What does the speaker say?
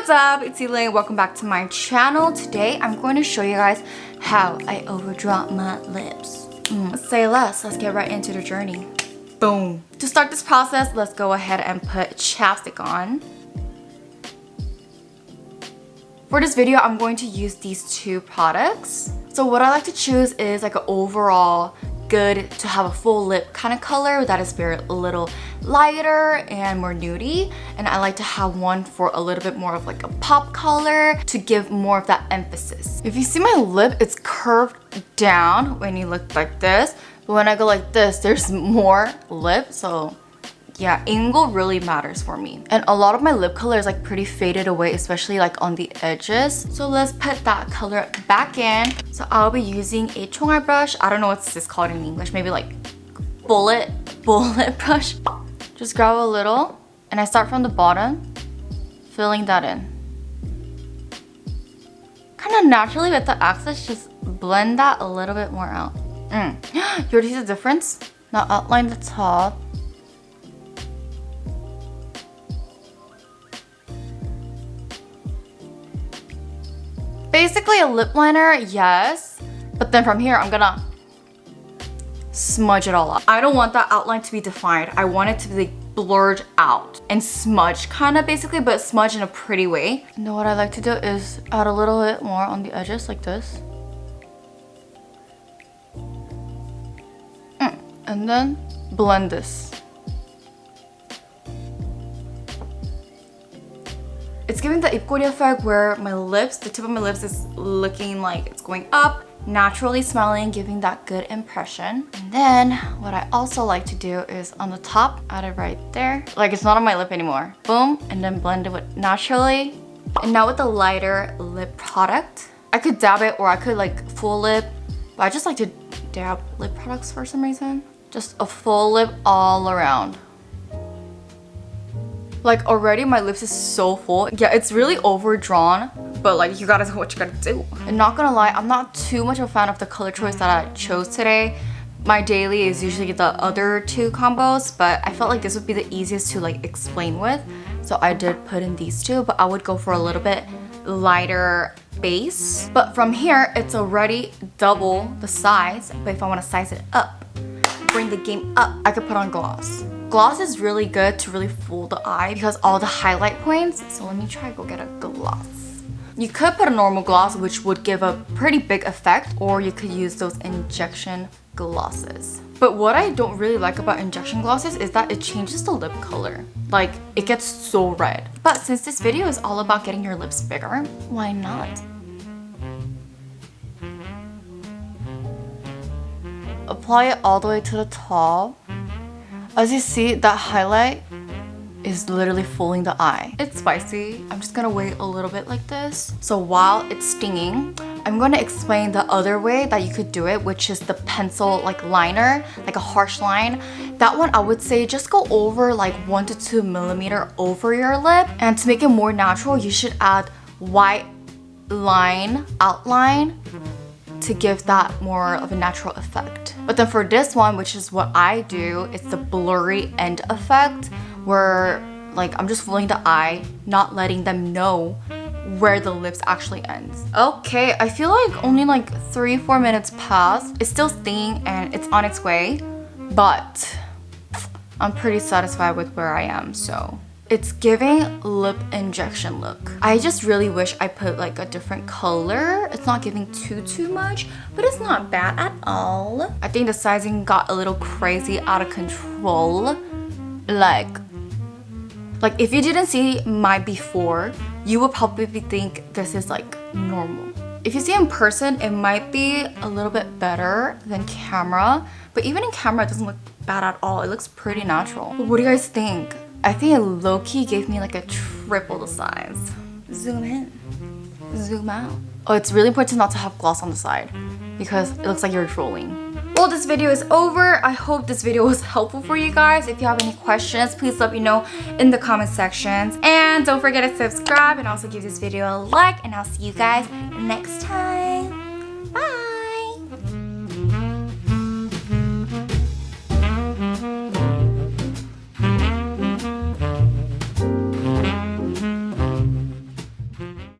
What's up? It's Elaine. Welcome back to my channel. Today I'm going to show you guys how I overdraw my lips. Say less, let's get right into the journey. Boom. To start this process, let's go ahead and put chapstick on. For this video, I'm going to use these two products. So what I like to choose is like an overall good to have a full lip kind of color that is very a little lighter and more nudie, and I like to have one for a little bit more of like a pop color to give more of that emphasis. If you see my lip, it's curved down when you look like this, but when I go like this, there's more lip. So yeah, angle really matters for me. And a lot of my lip color is like pretty faded away, especially like on the edges. So let's put that color back in. So I'll be using a 총알 brush. I don't know what's this called in English. Maybe like bullet brush. Just grab a little and I start from the bottom, filling that in. Kind of naturally with the accents, just blend that a little bit more out. You already see the difference? Now outline the top. Basically a lip liner, yes, but then from here I'm gonna smudge it all up. I don't want that outline to be defined. I want it to be like blurred out and smudged kind of basically, but smudged in a pretty way. You know what I like to do is add a little bit more on the edges like this. And then blend this. It's giving the 입꼬리 effect where my lips, the tip of my lips is looking like it's going up, naturally smelling, giving that good impression. And then what I also like to do is on the top, add it right there. Like it's not on my lip anymore. Boom, and then blend it with naturally. And now with the lighter lip product, I could dab it or I could like full lip, but I just like to dab lip products for some reason. Just a full lip all around. Like already my lips is so full. Yeah, it's really overdrawn, but like you gotta do what you gotta do. And not gonna lie, I'm not too much of a fan of the color choice that I chose today. My daily is usually the other two combos, but I felt like this would be the easiest to like explain with. So I did put in these two, but I would go for a little bit lighter base. But from here, it's already double the size. But if I wanna size it up, bring the game up, I could put on gloss. Gloss is really good to really fool the eye because all the highlight points. So let me try go get a gloss. You could put a normal gloss, which would give a pretty big effect, or you could use those injection glosses. But what I don't really like about injection glosses is that it changes the lip color. Like it gets so red. But since this video is all about getting your lips bigger, why not? Apply it all the way to the top. As you see, that highlight is literally fooling the eye. It's spicy. I'm just gonna wait a little bit like this. So while it's stinging, I'm gonna explain the other way that you could do it, which is the pencil like liner, like a harsh line. That one I would say just go over like 1 to 2 millimeter over your lip. And to make it more natural, you should add white line outline to give that more of a natural effect. But then for this one, which is what I do, it's the blurry end effect where like I'm just fooling the eye, not letting them know where the lips actually ends. Okay, I feel like only like 3-4 minutes passed. It's still stinging and it's on its way, but I'm pretty satisfied with where I am, so. It's giving lip injection look. I just really wish I put like a different color. It's not giving too much, but it's not bad at all. I think the sizing got a little crazy out of control. Like if you didn't see my before, you would probably think this is like normal. If you see in person, it might be a little bit better than camera, but even in camera, it doesn't look bad at all. It looks pretty natural. But what do you guys think? I think it low-key gave me like a triple the size. Zoom in, zoom out. Oh, it's really important not to have gloss on the side because it looks like you're drooling. Well, this video is over. I hope this video was helpful for you guys. If you have any questions, please let me know in the comment sections. And don't forget to subscribe and also give this video a like, and I'll see you guys next time.